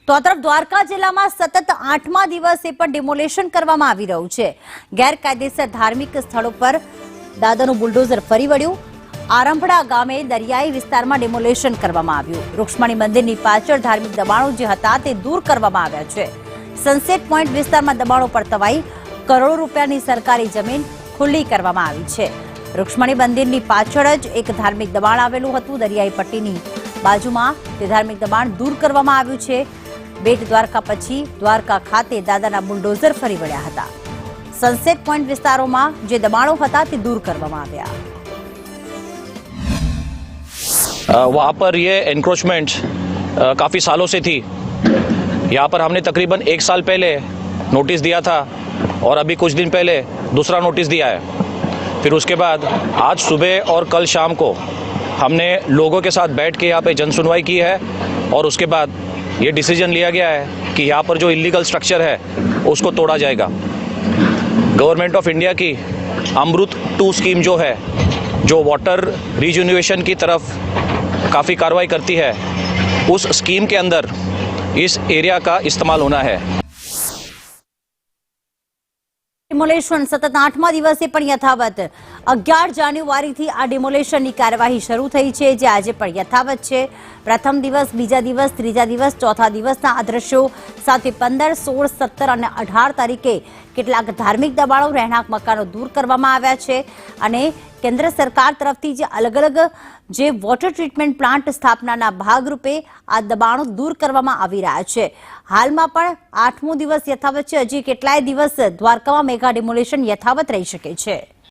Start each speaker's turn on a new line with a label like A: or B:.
A: તો આ તરફ દ્વારકા જિલ્લામાં સતત 8મા દિવસે પણ ડિમોલેશન કરવામાં આવી રહ્યું છે। ગેરકાયદેસર ધાર્મિક સ્થળો પર દાદાનું બુલડોઝર ફરી વળ્યું। આરંભડા ગામે દરિયાઈ વિસ્તારમાં ડિમોલેશન કરવામાં આવ્યું। રૂક્ષ્મણી મંદિરની પાછળ ધાર્મિક દબાણો જે હતા તે દૂર કરવામાં આવ્યા છે। સનસેટ પોઈન્ટ વિસ્તારમાં દબાણો પરતવાઈ કરોડો રૂપિયાની સરકારી જમીન ખુલ્લી કરવામાં આવી છે। રૂક્ષ્મણી મંદિરની પાછળ જ એક ધાર્મિક દબાણ આવેલું હતું। દરિયાઈ પટ્ટીની બાજુમાં તે ધાર્મિક દબાણ દૂર કરવામાં આવ્યું છે। બેટ દ્વારકા પછી દ્વારકા ખાતે દાદાના બુલડોઝર ફરી વળ્યા હતા। સનસેટ પોઈન્ટ વિસ્તારોમાં જે દબાણો હતા તે दूर કરવામાં આવ્યા।
B: वहाँ पर ये एनक्रोचमेंट काफ़ी सालों से थी। यहाँ पर हमने तकरीबन 1 साल पहले नोटिस दिया था और अभी कुछ दिन पहले दूसरा नोटिस दिया है। फिर उसके बाद आज सुबह और कल शाम को हमने लोगों के साथ बैठ के यहाँ पे जन सुनवाई की है और उसके बाद ये डिसीजन लिया गया है कि यहाँ पर जो इलीगल स्ट्रक्चर है उसको तोड़ा जाएगा। गवर्नमेंट ऑफ इंडिया की अमृत 2 स्कीम जो है, जो वाटर रिजुनिवेशन की तरफ काफ़ी कार्रवाई करती है, उस स्कीम के अंदर इस एरिया का इस्तेमाल होना है।
A: डिमोलेशन सतत 8મા દિવસે પણ યથાવત। 11 જાન્યુઆરીથી આ ડિમોલેશનની કાર્યવાહી શરૂ થઈ છે, જે આજે પણ યથાવત છે। પ્રથમ દિવસ, બીજા દિવસ, ત્રીજા દિવસ, ચોથા દિવસના આ દ્રશ્યો સાથે 15, 16, 17 અને 18 તારીખે કેટલાક ધાર્મિક દબાણો, રહેણાંક મકાનો દૂર કરવામાં આવ્યા છે અને કેન્દ્ર સરકાર તરફથી જે અલગ અલગ જે વોટર ટ્રીટમેન્ટ પ્લાન્ટ સ્થાપનાના ભાગરૂપે આ દબાણો દૂર કરવામાં આવી રહ્યા છે। હાલમાં પણ 8મો દિવસ યથાવત છે। હજી કેટલાય દિવસ દ્વારકામાં મેગા ડિમોલેશન યથાવત રહી શકે છે।